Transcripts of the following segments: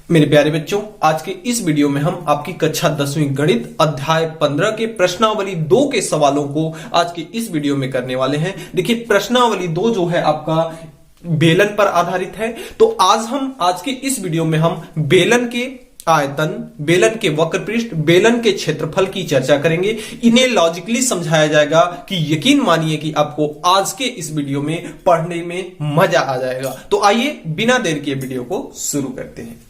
मेरे प्यारे बच्चों, आज के इस वीडियो में हम आपकी कक्षा 10वीं गणित अध्याय 15 के प्रश्नावली 2 के सवालों को आज के इस वीडियो में करने वाले हैं। देखिए, प्रश्नावली 2 जो है आपका बेलन पर आधारित है। तो आज के इस वीडियो में हम बेलन के आयतन, बेलन के वक्रपृष्ठ, बेलन के क्षेत्रफल की चर्चा करेंगे। इन्हें लॉजिकली समझाया जाएगा कि यकीन मानिए कि आपको आज के इस वीडियो में पढ़ने में मजा आ जाएगा। तो आइए बिना देर के वीडियो को शुरू करते हैं।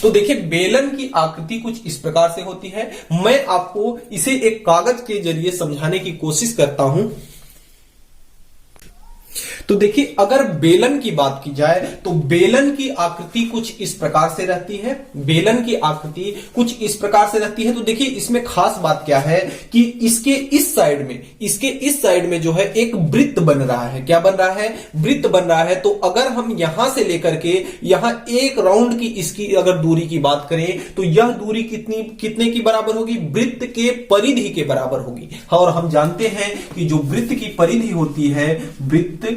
तो देखिए, बेलन की आकृति कुछ इस प्रकार से होती है। मैं आपको इसे एक कागज के जरिए समझाने की कोशिश करता हूं। तो देखिए, अगर बेलन की बात की जाए तो बेलन की आकृति कुछ इस प्रकार से रहती है। बेलन की आकृति कुछ इस प्रकार से रहती है। तो देखिए, इसमें खास बात क्या है कि इसके इस साइड में जो है एक वृत्त बन रहा है। क्या बन रहा है? वृत्त बन रहा है। तो अगर हम यहां से लेकर के यहां एक राउंड की इसकी अगर दूरी की बात करें तो यह दूरी कितने की बराबर होगी? वृत्त के परिधि के बराबर होगी। और हम जानते हैं कि जो वृत्त की परिधि होती है, वृत्त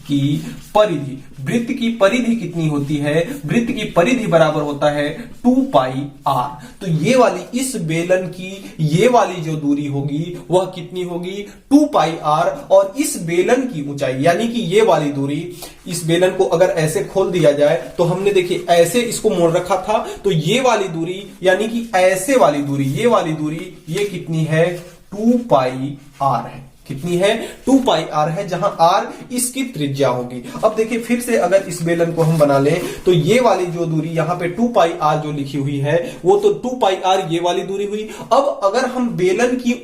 की परिधि कितनी होती है? वृत्त की परिधि बराबर होता है 2 पाई r। तो ये वाली इस बेलन की ये वाली जो दूरी होगी वह कितनी होगी? 2 पाई r। और इस बेलन की ऊंचाई यानी कि ये वाली दूरी, इस बेलन को अगर ऐसे खोल दिया जाए तो हमने देखिए ऐसे इसको मोड़ रखा था, तो ये वाली दूरी यानी कि ऐसे वाली दूरी, ये वाली दूरी ये कितनी है? 2 पाई r है। कितनी है? 2 पाई r है, जहां r इसकी त्रिज्या होगी। अब देखिए, फिर से अगर इस बेलन को हम बना लें तो ये वाली जो दूरी यहां पे 2 पाई r जो लिखी हुई है वो तो 2 पाई r ये वाली दूरी हुई। अब अगर हम बेलन की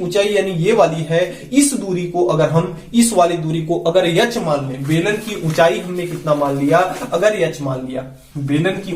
ऊंचाई यानी ये वाली है, इस दूरी को अगर हम इस वाली दूरी को अगर h मान लें, बेलन की ऊंचाई हमने कितना मान लिया? अगर h मान लिया, बेलन की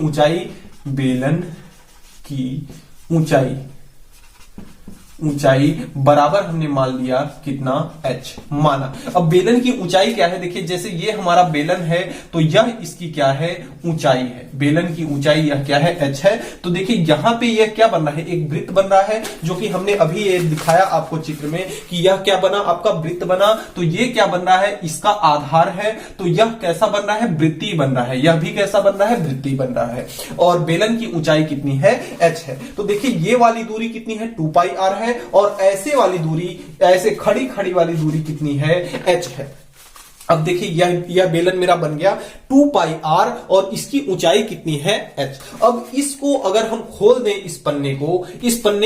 ऊंचाई बराबर हमने मान लिया कितना? h माना। अब बेलन की ऊंचाई क्या है? देखिए, जैसे ये हमारा बेलन है तो यह इसकी क्या है? ऊंचाई है। बेलन की ऊंचाई यह क्या है? h है। तो देखिए, यहां पे यह क्या बन रहा है? एक वृत्त बन रहा है, जो कि हमने अभी ये दिखाया आपको चित्र में कि यह क्या बना? आपका वृत्त बना। तो ये क्या बन रहा है? इसका आधार है। तो यह कैसा बन रहा है? वृत्तीय बन रहा है। यह भी कैसा बन रहा है? वृत्तीय बन रहा है। और बेलन की ऊंचाई कितनी है? h है। तो देखिए, ये वाली दूरी कितनी है? 2 पाई r है। और ऐसे वाली दूरी, ऐसे खड़ी वाली दूरी कितनी है? h है। अब देखिए, यह बेलन मेरा बन गया 2 पाई r और इसकी ऊंचाई कितनी है? h। अब इसको अगर हम खोल दें, इस पन्ने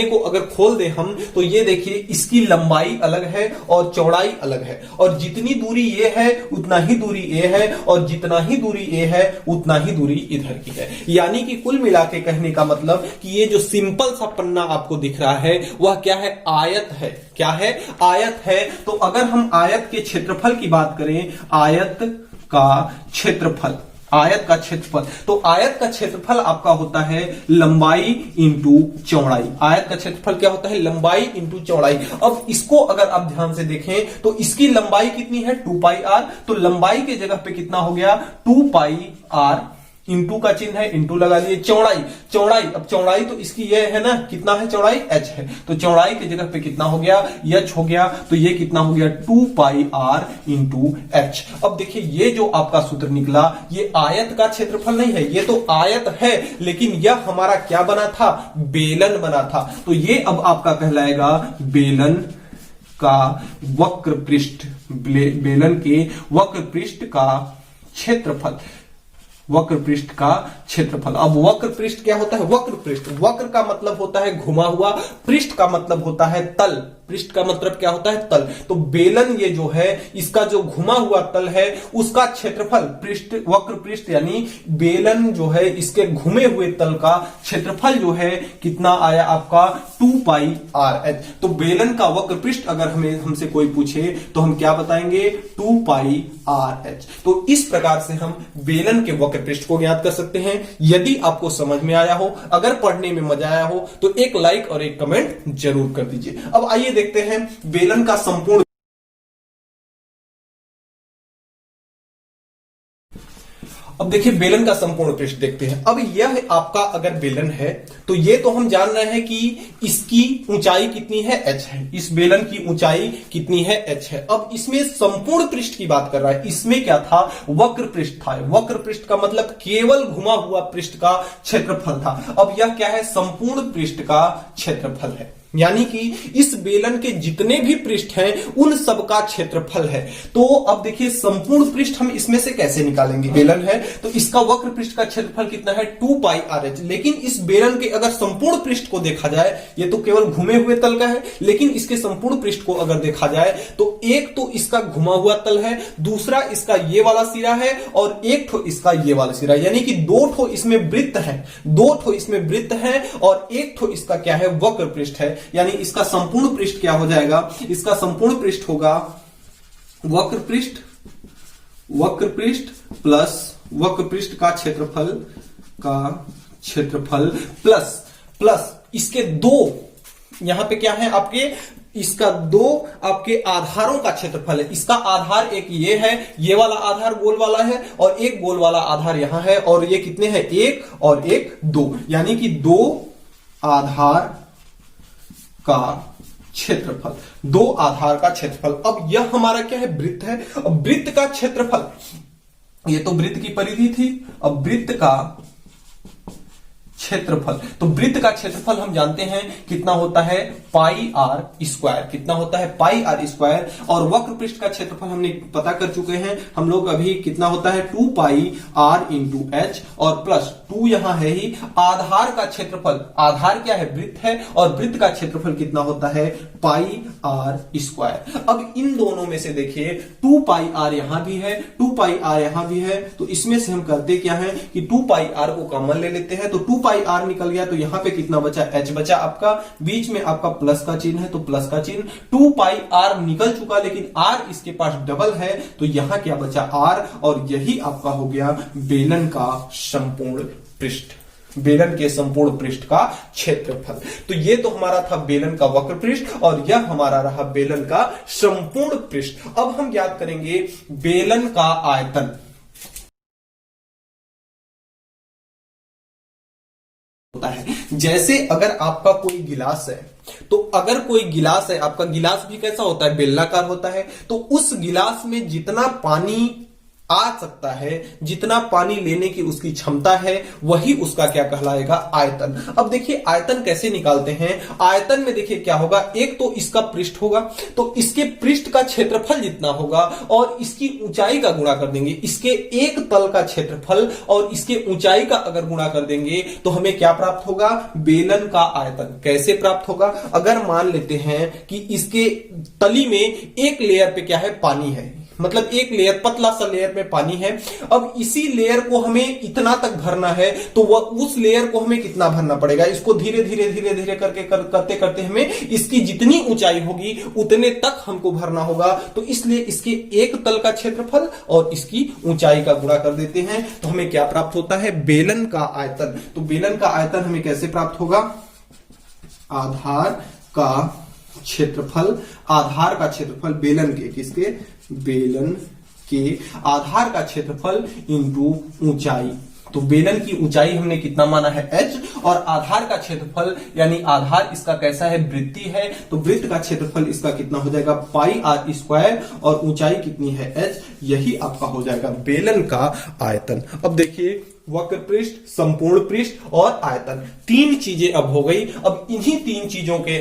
को अगर खोल दें हम, तो ये देखिए इसकी लंबाई अलग है और चौड़ाई अलग है। और जितनी दूरी ये है उतना ही दूरी ए है, और जितना ही दूरी ए है उतना ही दूरी इधर की है। यानी कि कुल मिला के कहने का मतलब कि ये जो सिंपल सा पन्ना आपको दिख रहा है वह क्या है? आयत है। क्या है? आयत है। तो अगर हम आयत के क्षेत्रफल की बात करें, आयत का क्षेत्रफल, तो आयत का क्षेत्रफल आपका होता है लंबाई इंटू चौड़ाई। आयत का क्षेत्रफल क्या होता है? लंबाई इंटू चौड़ाई। अब इसको अगर आप ध्यान से देखें तो इसकी लंबाई कितनी है? 2 पाई r। तो लंबाई के जगह पे कितना हो गया? 2 पाई r। इंटू का चिन्ह है, इंटू लगा लिए। चौड़ाई, अब चौड़ाई तो इसकी ये है ना, कितना है चौड़ाई? h है। तो चौड़ाई की जगह पे कितना हो गया? h हो गया। तो ये कितना हो गया? 2 पाई r इंटू h। अब देखिए, ये जो आपका सूत्र निकला ये आयत का क्षेत्रफल नहीं है, ये तो आयत है, लेकिन यह हमारा क्या बना था? बेलन बना था। तो ये अब आपका कहलाएगा बेलन का वक्रपृष्ठ, बेलन के वक्रपृष्ठ का क्षेत्रफल। वक्रपृष्ठ का क्षेत्रफल। अब वक्रपृष्ठ क्या होता है? वक्र का मतलब होता है घुमा हुआ, पृष्ठ का मतलब होता है तल। पृष्ठ का मतलब क्या होता है? तल। तो बेलन ये जो है, इसका जो घुमा हुआ तल है उसका क्षेत्रफल, वक्रपृष्ठ यानी बेलन जो है इसके घुमे हुए तल का क्षेत्रफल जो है कितना आया आपका? 2 पाई r h। तो बेलन का वक्रपृष्ठ अगर हमसे कोई पूछे तो हम क्या बताएंगे? 2 पाई r h। तो इस प्रकार से हम बेलन के वक्रपृष्ठ को ज्ञात कर सकते हैं। यदि आपको समझ में आया हो, अगर पढ़ने में मजा आया हो, तो एक लाइक और एक कमेंट जरूर कर दीजिए। अब आइए देखते हैं बेलन का संपूर्ण अब देखिए बेलन का संपूर्ण पृष्ठ देखते हैं। अब यह आपका अगर बेलन है तो ये तो हम जान रहे हैं कि इसकी ऊंचाई कितनी है, h है। इस बेलन की ऊंचाई कितनी है, h है। अब इसमें संपूर्ण पृष्ठ की बात कर रहा है। इसमें क्या था, वक्र पृष्ठ था। वक्र पृष्ठ का मतलब केवल घुमा हुआ पृष्ठ का क्षेत्रफल था। अब यह क्या है, संपूर्ण पृष्ठ का क्षेत्रफल है, यानी कि इस बेलन के जितने भी पृष्ठ हैं उन सबका क्षेत्रफल है। तो अब देखिए संपूर्ण पृष्ठ हम इसमें से कैसे निकालेंगे। बेलन है तो इसका वक्र पृष्ठ का क्षेत्रफल कितना है, 2 पाई आर एच। लेकिन इस बेलन के अगर संपूर्ण पृष्ठ को देखा जाए, ये तो केवल घुमे हुए तल का है, लेकिन इसके संपूर्ण पृष्ठ को अगर देखा जाए तो एक तो इसका घुमा हुआ तल है, दूसरा इसका ये वाला सिरा है और एक ठो इसका ये वाला सिरा, यानी कि 2 ठो इसमें वृत्त है, 2 ठो इसमें वृत्त है और एक ठो इसका क्या है, वक्र पृष्ठ है। यानी इसका संपूर्ण पृष्ठ क्या हो जाएगा, इसका संपूर्ण पृष्ठ होगा वक्र पृष्ठ प्लस वक्र पृष्ठ का क्षेत्रफल प्लस इसके 2, यहां पे क्या है आपके, इसका 2 आपके आधारों का क्षेत्रफल है। इसका आधार एक ये है, ये वाला आधार गोल वाला है और एक गोल वाला आधार यहां है, और ये कितने हैं, 1 और 1 2, यानी कि 2 आधार का क्षेत्रफल, 2 आधार का क्षेत्रफल। अब यह हमारा क्या है, वृत्त है। अब वृत्त का क्षेत्रफल, ये तो वृत्त की परिधि थी, अब वृत्त का क्षेत्रफल, तो वृत्त का क्षेत्रफल हम जानते हैं कितना होता है, पाई आर स्क्वायर। कितना होता है, पाई आर स्क्वायर। और वक्र पृष्ठ का क्षेत्रफल हमने पता कर चुके हैं हम लोग अभी, कितना होता है 2 पाई आर इंटू एच, और प्लस 2 यहां है ही। आधार का क्षेत्रफल, आधार क्या है, वृत्त है, और वृत्त का क्षेत्रफल कितना होता है, पाई आर स्क्वायर। अब इन दोनों में से देखिए 2 पाई आर यहां भी है, 2 पाई आर यहां भी है, तो इसमें से हम करते क्या है कि 2 पाई आर को कॉमन ले लेते हैं, तो 2 पाई आर निकल गया, तो यहां पे कितना बचा, h बचा आपका, बीच में आपका प्लस का चिन्ह है तो प्लस का चिन्ह, 2 पाई आर निकल चुका, लेकिन r इसके पास डबल है, तो यहां क्या बचा, r, और यही आपका हो गया बेलन का संपूर्ण पृष्ठ, बेलन के संपूर्ण पृष्ठ का क्षेत्रफल। तो ये तो हमारा था बेलन का वक्र पृष्ठ, और यह हमारा रहा बेलन का संपूर्ण पृष्ठ। अब हम ज्ञात करेंगे बेलन का आयतन। होता है जैसे अगर आपका कोई गिलास है, तो अगर कोई गिलास है, आपका गिलास भी कैसा होता है, बेलनाकार होता है, तो उस गिलास में जितना पानी आ सकता है, जितना पानी लेने की उसकी क्षमता है, वही उसका क्या कहलाएगा, आयतन। अब देखिए आयतन कैसे निकालते हैं। आयतन में देखिए क्या होगा, एक तो इसका पृष्ठ होगा, तो इसके पृष्ठ का क्षेत्रफल जितना होगा और इसकी ऊंचाई का गुणा कर देंगे, इसके एक तल का क्षेत्रफल और इसके ऊंचाई का अगर गुणा कर देंगे तो हमें क्या प्राप्त होगा, बेलन का आयतन। कैसे प्राप्त होगा, अगर मान लेते हैं कि इसके तली में एक लेयर पे क्या है, पानी है, मतलब एक लेयर, पतला सा लेयर में पानी है। अब इसी लेयर को हमें इतना तक भरना है, तो वह उस लेयर को हमें कितना भरना पड़ेगा, इसको धीरे धीरे करके करते करते हमें इसकी जितनी ऊंचाई होगी उतने तक हमको भरना होगा। तो इसलिए इसके एक तल का क्षेत्रफल और इसकी ऊंचाई का गुणा कर देते हैं, तो हमें क्या प्राप्त होता है, बेलन का आयतन। तो बेलन का आयतन हमें कैसे प्राप्त होगा, आधार का क्षेत्रफल, आधार का क्षेत्रफल बेलन के, किसके, बेलन के आधार का क्षेत्रफल इंटू ऊंचाई। तो बेलन की ऊंचाई हमने कितना माना है, h, और आधार का क्षेत्रफल, यानी आधार इसका कैसा है, वृत्तीय है, तो वृत्त का क्षेत्रफल इसका कितना हो जाएगा, पाई आर स्क्वायर, और ऊंचाई कितनी है, h। यही आपका हो जाएगा बेलन का आयतन। अब देखिए वक्र पृष्ठ, संपूर्ण पृष्ठ और आयतन, 3 चीजें अब हो गई। अब इन्हीं 3 चीजों के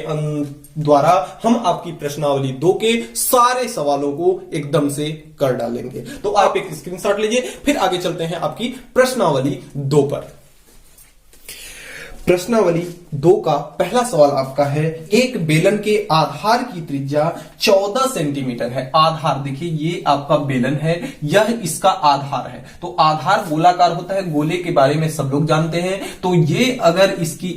द्वारा हम आपकी प्रश्नावली 2 के सारे सवालों को एकदम से कर डालेंगे। तो आप एक स्क्रीनशॉट लीजिए, फिर आगे चलते हैं आपकी प्रश्नावली 2 पर। प्रश्नावली 2 का पहला सवाल आपका है, एक बेलन के आधार की त्रिज्या 14 सेंटीमीटर है। आधार देखिए ये आपका बेलन है, यह इसका आधार है। तो आधार गोलाकार होता है, गोले के बारे में सब लोग जानते हैं। तो ये अगर इसकी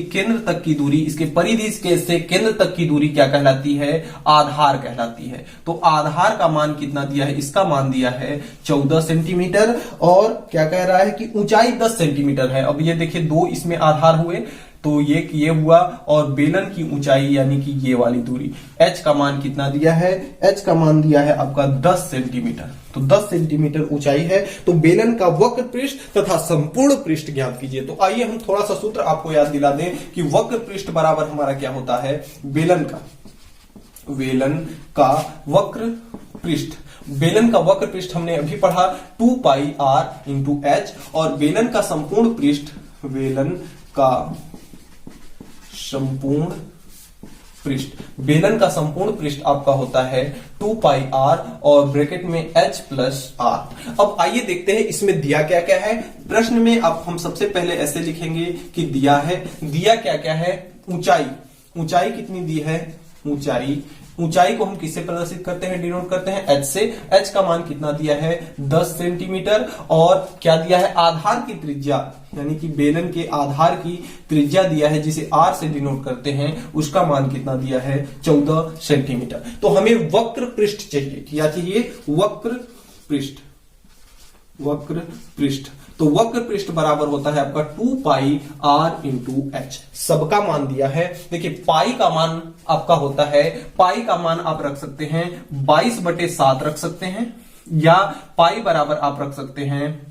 केंद्र तक की दूरी, इसके परिधि से केंद्र तक की दूरी क्या कहलाती है, आधार कहलाती है। तो आधार का मान कितना दिया है, इसका मान दिया है 14 सेंटीमीटर, और क्या कह रहा है कि ऊंचाई 10 सेंटीमीटर है। अब ये देखिए 2 इसमें आधार हुए, तो ये हुआ, और बेलन की ऊंचाई यानी कि ये वाली दूरी h का मान कितना दिया है, h का मान दिया है आपका 10 सेंटीमीटर। तो 10 सेंटीमीटर ऊंचाई है। तो बेलन का वक्र पृष्ठ तथा संपूर्ण पृष्ठ ज्ञात कीजिए। तो आइए हम थोड़ा सा सूत्र आपको याद दिला दें कि वक्र पृष्ठ बराबर हमारा क्या होता है, बेलन का वक्र पृष्ठ। बेलन का वक्र पृष्ठ हमने अभी पढ़ा 2 पाई r इंटू एच, और बेलन का संपूर्ण पृष्ठ, बेलन का संपूर्ण पृष्ठ आपका होता है 2 पाई r और ब्रैकेट में h प्लस r। अब आइए देखते हैं इसमें दिया क्या क्या है। प्रश्न में अब हम सबसे पहले ऐसे लिखेंगे कि दिया क्या क्या है, ऊंचाई कितनी दी है, ऊंचाई को हम किससे प्रदर्शित करते हैं, डिनोट करते हैं h से। h का मान कितना दिया है, 10 सेंटीमीटर, और क्या दिया है, आधार की त्रिज्या यानी कि बेलन के आधार की त्रिज्या दिया है जिसे r से डिनोट करते हैं, उसका मान कितना दिया है, 14 सेंटीमीटर। तो हमें वक्र पृष्ठ चाहिए, क्या चाहिए, वक्र पृष्ठ। तो वक्र पृष्ठ बराबर होता है आपका 2 पाई r इंटू एच। सबका मान दिया है। देखिए पाई का मान आपका होता है, पाई का मान आप रख सकते हैं 22/7 रख सकते हैं, या पाई बराबर आप रख सकते हैं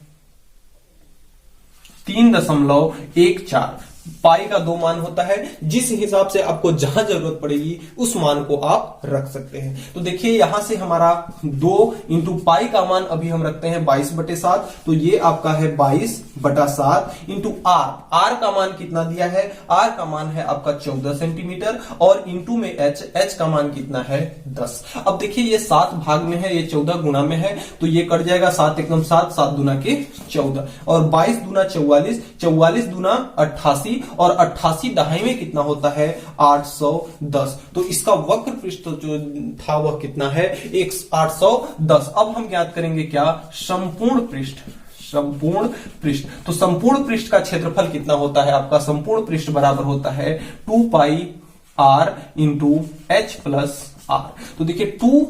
3.14। पाई का 2 मान होता है, जिस हिसाब से आपको जहां जरूरत पड़ेगी उस मान को आप रख सकते हैं। तो देखिए यहां से हमारा 2 इंटू पाई का मान अभी हम रखते हैं 22/7, तो ये आपका है 22/7 इंटू आर का मान कितना दिया है, आर का मान है आपका 14 सेंटीमीटर, और इंटू में एच का मान कितना है, 10। अब देखिए ये 7 भाग में है, ये 14 गुना में है, तो ये कट जाएगा 7 एकम 7, 7 दूना के 14, और 22 दूना 44, 44 दूना 88, और 88 दहाई में कितना होता है, 810। तो इसका वक्र पृष्ठ जो था वह कितना है, 810। अब हम ज्ञात करेंगे क्या, संपूर्ण पृष्ठ। तो संपूर्ण पृष्ठ का क्षेत्रफल कितना होता है आपका, संपूर्ण पृष्ठ बराबर होता है 2 pi r into H plus R. तो देखिए 2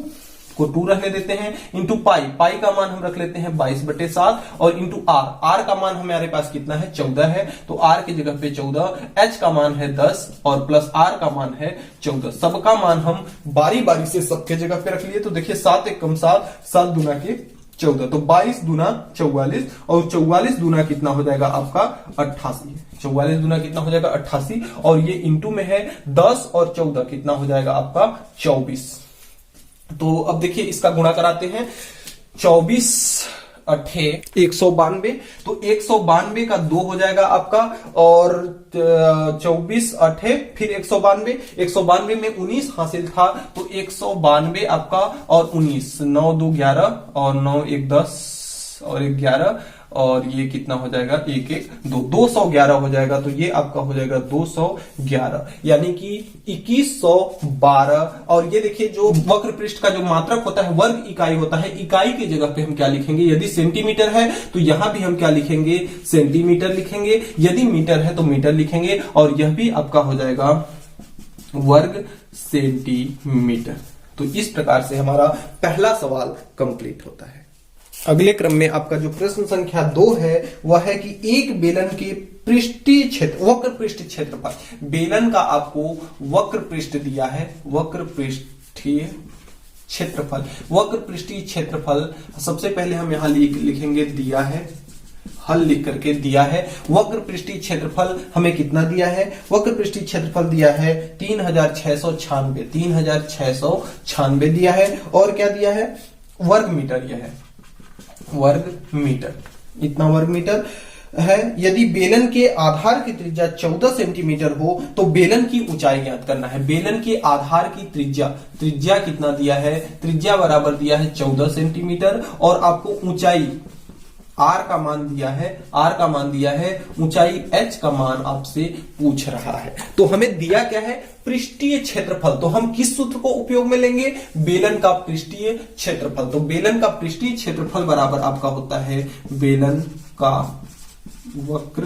को 2 रखने देते हैं, इंटू पाई का मान हम रख लेते हैं 22/7, और इंटू आर का मान हमारे पास कितना है, 14 है, तो आर की जगह पे 14, एच का मान है 10 और प्लस आर का मान है 14। सबका मान हम बारी बारी से सबके जगह पे रख लिए। तो देखिए 7 एकम 7, 7 दूना के 14, तो 22 दूना 44, और 44 दूना कितना हो जाएगा आपका 88, 44 दूना कितना हो जाएगा 88, और ये इंटू में है 10 और 14 कितना हो जाएगा आपका 24। तो अब देखिए इसका गुणा कराते हैं, 24 अठे 192, तो 192 का 2 हो जाएगा आपका, और 24 अठे फिर 192 में 19 हासिल था, तो 192 आपका और 19, 9 2 11 और 9 1 10 और 1 11, और ये कितना हो जाएगा 1 1 2, 211 हो जाएगा। तो ये आपका हो जाएगा 211, यानी कि 2112। और ये देखिए जो वक्र पृष्ठ का जो मात्रक होता है वर्ग इकाई होता है, इकाई की जगह पे हम क्या लिखेंगे, यदि सेंटीमीटर है तो यहां भी हम क्या लिखेंगे, सेंटीमीटर लिखेंगे, यदि मीटर है तो मीटर लिखेंगे, और यह भी आपका हो जाएगा वर्ग सेंटीमीटर। तो इस प्रकार से हमारा पहला सवाल कंप्लीट होता है। अगले क्रम में आपका जो प्रश्न संख्या 2 है वह है कि एक बेलन के पृष्ठीय क्षेत्र, वक्र पृष्ठ क्षेत्रफल, बेलन का आपको वक्र पृष्ठ दिया है, वक्र पृष्ठीय क्षेत्रफल, वक्र पृष्ठीय क्षेत्रफल सबसे पहले हम यहां लिखेंगे दिया है, हल लिख करके दिया है। वक्र पृष्ठीय क्षेत्रफल हमें कितना दिया है, वक्र पृष्ठीय क्षेत्रफल दिया है 3696 दिया है, और क्या दिया है, वर्ग मीटर, यह है वर्ग मीटर, इतना वर्ग मीटर है। यदि बेलन के आधार की त्रिज्या 14 सेंटीमीटर हो तो बेलन की ऊंचाई ज्ञात करना है। बेलन के आधार की त्रिज्या कितना दिया है, त्रिज्या बराबर दिया है 14 सेंटीमीटर, और आपको ऊंचाई r का मान दिया है, ऊंचाई h का मान आपसे पूछ रहा है। तो हमें दिया क्या है, पृष्ठीय क्षेत्रफल, तो हम किस सूत्र को उपयोग में लेंगे, बेलन का पृष्ठीय क्षेत्रफल। तो बेलन का पृष्ठीय क्षेत्रफल बराबर आपका होता है बेलन का वक्र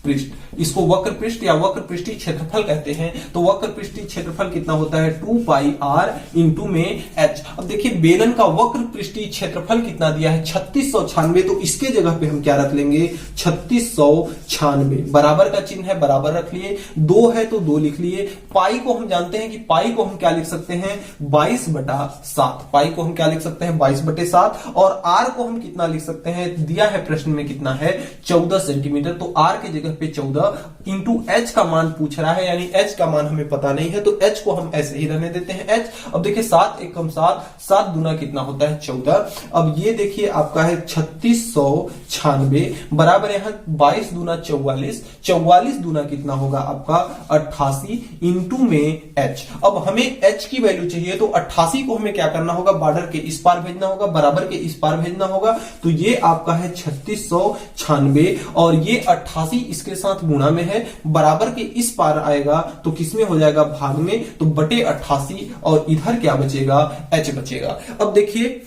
पृष्ठ, इसको वक्र पृष्ठ या वक्र पृष्ठीय क्षेत्रफल कहते हैं। तो वक्र पृष्ठीय क्षेत्रफल कितना होता है 2 पाई r इंटू में h। अब देखिए बेलन का वक्र पृष्ठीय क्षेत्रफल कितना दिया है 3696, तो इसके जगह पे हम क्या रख लेंगे 3696। बराबर का चिन्ह है, बराबर रख लिए, 2 है तो 2 लिख लिए। पाई को हम जानते हैं कि पाई को हम क्या लिख सकते हैं 22/7। पाई को हम क्या लिख सकते हैं 22/7। और r को हम कितना लिख सकते हैं, दिया है प्रश्न में कितना है 14 सेंटीमीटर। तो r की जगह पे 14 इंटू h का मान पूछ रहा है, यानी h का मान हमें पता नहीं है, तो h को हम ऐसे ही रहने देते हैं h। अब देखिए 7 एकम 7, 7 दूना कितना होता है 14। अब ये देखिए आपका है 3696 बराबर यहाँ 22 दूना 44, 44 दूना कितना होगा आपका 88 इंटू में h। अब हमें h की वैल्यू चाहिए, तो 88 को हमें क्या करना होगा, बॉर्डर के इस पार भेजना होगा, बराबर के इस पार भेजना होगा। तो ये आपका है 3696 और ये 88 इसके साथ गुणा में है, बराबर के इस पार आएगा तो किसमें हो जाएगा भाग में, तो बटे 88 और इधर क्या बचेगा h बचेगा। अब देखिए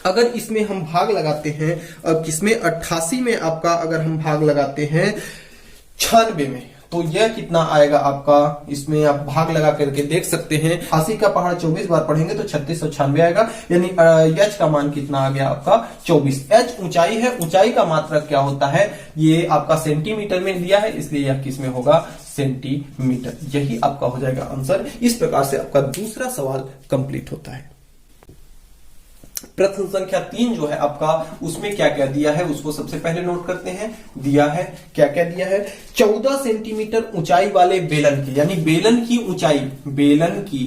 अगर इसमें हम भाग लगाते हैं, अब किसमें 88 में आपका अगर हम भाग लगाते हैं 96 में, तो यह कितना आएगा आपका, इसमें आप भाग लगा करके देख सकते हैं। 88 का पहाड़ 24 बार पढ़ेंगे तो 3696 आएगा, यानी h का मान कितना आ गया आपका 24। h ऊंचाई है, ऊंचाई का मात्रक क्या होता है, ये आपका सेंटीमीटर में दिया है, इसलिए यह किसमें होगा सेंटीमीटर। यही आपका हो जाएगा आंसर। इस प्रकार से आपका दूसरा सवाल कंप्लीट होता है। प्रश्न संख्या 3 जो है आपका, उसमें क्या क्या दिया है उसको सबसे पहले नोट करते हैं। दिया है क्या क्या दिया है, 14 सेंटीमीटर ऊंचाई वाले बेलन की, यानी बेलन की ऊंचाई, बेलन की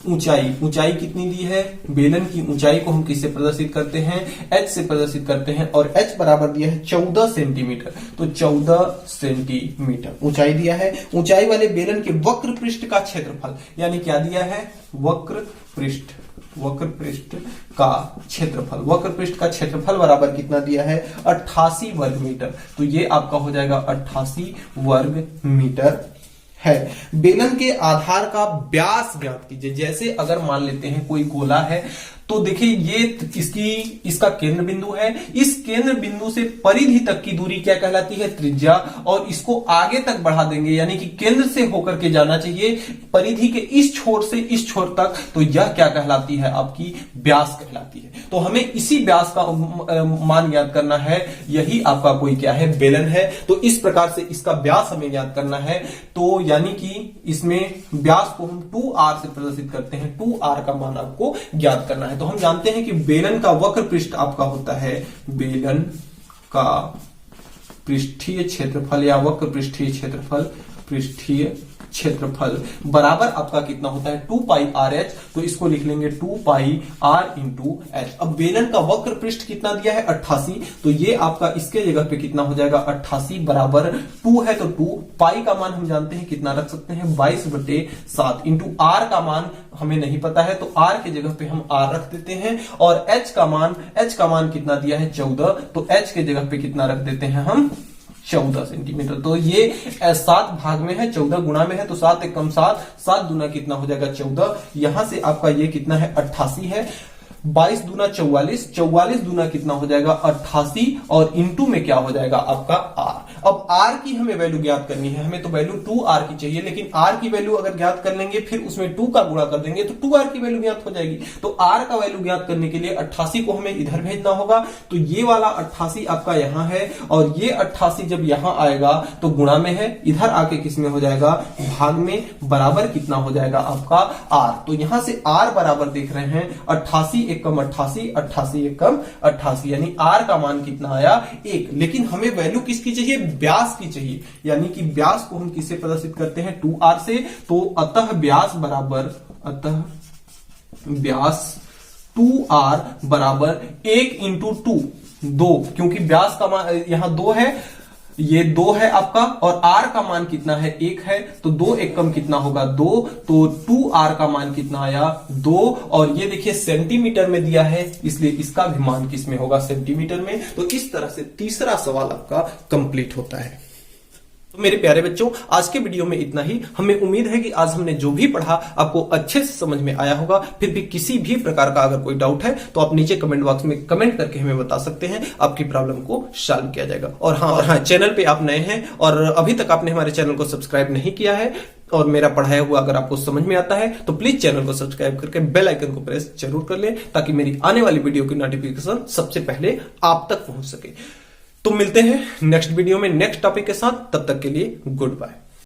ऊंचाई कितनी दी है, बेलन की ऊंचाई को हम किससे प्रदर्शित करते हैं h से प्रदर्शित करते हैं, और h बराबर दिया है 14 सेंटीमीटर। तो 14 सेंटीमीटर ऊंचाई दिया है। ऊंचाई वाले बेलन के वक्र पृष्ठ का क्षेत्रफल, यानी क्या दिया है वक्र पृष्ठ का क्षेत्रफल, वक्र पृष्ठ का क्षेत्रफल बराबर कितना दिया है 88 वर्ग मीटर। तो ये आपका हो जाएगा 88 वर्ग मीटर है। बेलन के आधार का व्यास ज्ञात कीजिए। जैसे अगर मान लेते हैं कोई गोला है, तो देखिए ये इसका केंद्र बिंदु है, इस केंद्र बिंदु से परिधि तक की दूरी क्या कहलाती है त्रिज्या, और इसको आगे तक बढ़ा देंगे, यानी कि केंद्र से होकर के जाना चाहिए परिधि के इस छोर से इस छोर तक, तो यह क्या कहलाती है आपकी व्यास कहलाती है। तो हमें इसी व्यास का मान ज्ञात करना है, यही आपका कोई क्या है बेलन है। तो इस प्रकार से इसका व्यास हमें ज्ञात करना है, तो यानी कि इसमें व्यास को हम 2r से प्रदर्शित करते हैं, 2r का मान आपको ज्ञात करना है। तो हम जानते हैं कि बेलन का वक्र पृष्ठ आपका होता है, बेलन का पृष्ठीय क्षेत्रफल या वक्र पृष्ठीय क्षेत्रफल बराबर आपका कितना होता है 2 पाई आर एच। तो इसको लिख लेंगे 2 पाई आर इंटू एच। अब बेलन का वक्र पृष्ठ कितना दिया है 88, तो ये आपका इसके जगह पे कितना हो जाएगा 88 बराबर 2 है, तो 2 पाई का मान हम जानते हैं कितना रख सकते हैं 22/7 इंटू आर का मान हमें नहीं पता है, तो आर के जगह पे हम आर रख देते हैं, और एच का मान कितना दिया है 14, तो एच के जगह पे कितना रख देते हैं हम 14 सेंटीमीटर। तो ये 7 भाग में है, 14 गुणा में है, तो 7 एकम 7, 7 दूना कितना हो जाएगा 14। यहां से आपका ये कितना है 88 है, 22 दूना 44, 44 दूना कितना हो जाएगा 88, और इंटू में क्या हो जाएगा आपका आर। अब आर की हमें वैल्यू ज्ञात करनी है, हमें तो वैल्यू 2r की चाहिए, लेकिन आर की वैल्यू अगर ज्ञात कर लेंगे फिर उसमें 2 का गुणा कर देंगे तो 2r की वैल्यू ज्ञात हो जाएगी। तो आर का वैल्यू ज्ञात करने के लिए 88 को हमें इधर भेजना होगा, तो ये वाला 88 आपका यहां है, और ये 88 जब यहां आएगा तो गुणा में है, इधर आके किस में हो जाएगा भाग में, बराबर कितना हो जाएगा आपका आर। तो यहां से आर बराबर देख रहे हैं 88 एकम 88, 88 एकम 88, यानी आर का मान कितना आया 1। लेकिन हमें वैल्यू किसकी चाहिए व्यास की चाहिए, यानी कि व्यास को हम किससे प्रदर्शित करते हैं 2r से। तो अतः व्यास 2r बराबर 1 इंटू 2, क्योंकि व्यास का मान यहां 2 है, ये 2 है आपका, और r का मान कितना है 1 है, तो 2 एकम कितना होगा 2, तो 2r का मान कितना आया 2, और ये देखिए सेंटीमीटर में दिया है, इसलिए इसका भी मान किस में होगा सेंटीमीटर में। तो इस तरह से तीसरा सवाल आपका कंप्लीट होता है। तो मेरे प्यारे बच्चों, आज के वीडियो में इतना ही। हमें उम्मीद है कि आज हमने जो भी पढ़ा आपको अच्छे से समझ में आया होगा। फिर भी किसी भी प्रकार का अगर कोई डाउट है तो आप नीचे कमेंट बॉक्स में कमेंट करके हमें बता सकते हैं, आपकी प्रॉब्लम को सॉल्व किया जाएगा। और हाँ, चैनल पे आप नए हैं और अभी तक आपने हमारे चैनल को सब्सक्राइब नहीं किया है और मेरा पढ़ाया हुआ अगर आपको समझ में आता है तो प्लीज चैनल को सब्सक्राइब करके बेल आइकन को प्रेस जरूर कर लें, ताकि मेरी आने वाली वीडियो की नोटिफिकेशन सबसे पहले आप तक पहुंच सके। तो मिलते हैं नेक्स्ट वीडियो में नेक्स्ट टॉपिक के साथ, तब तक के लिए गुड बाय।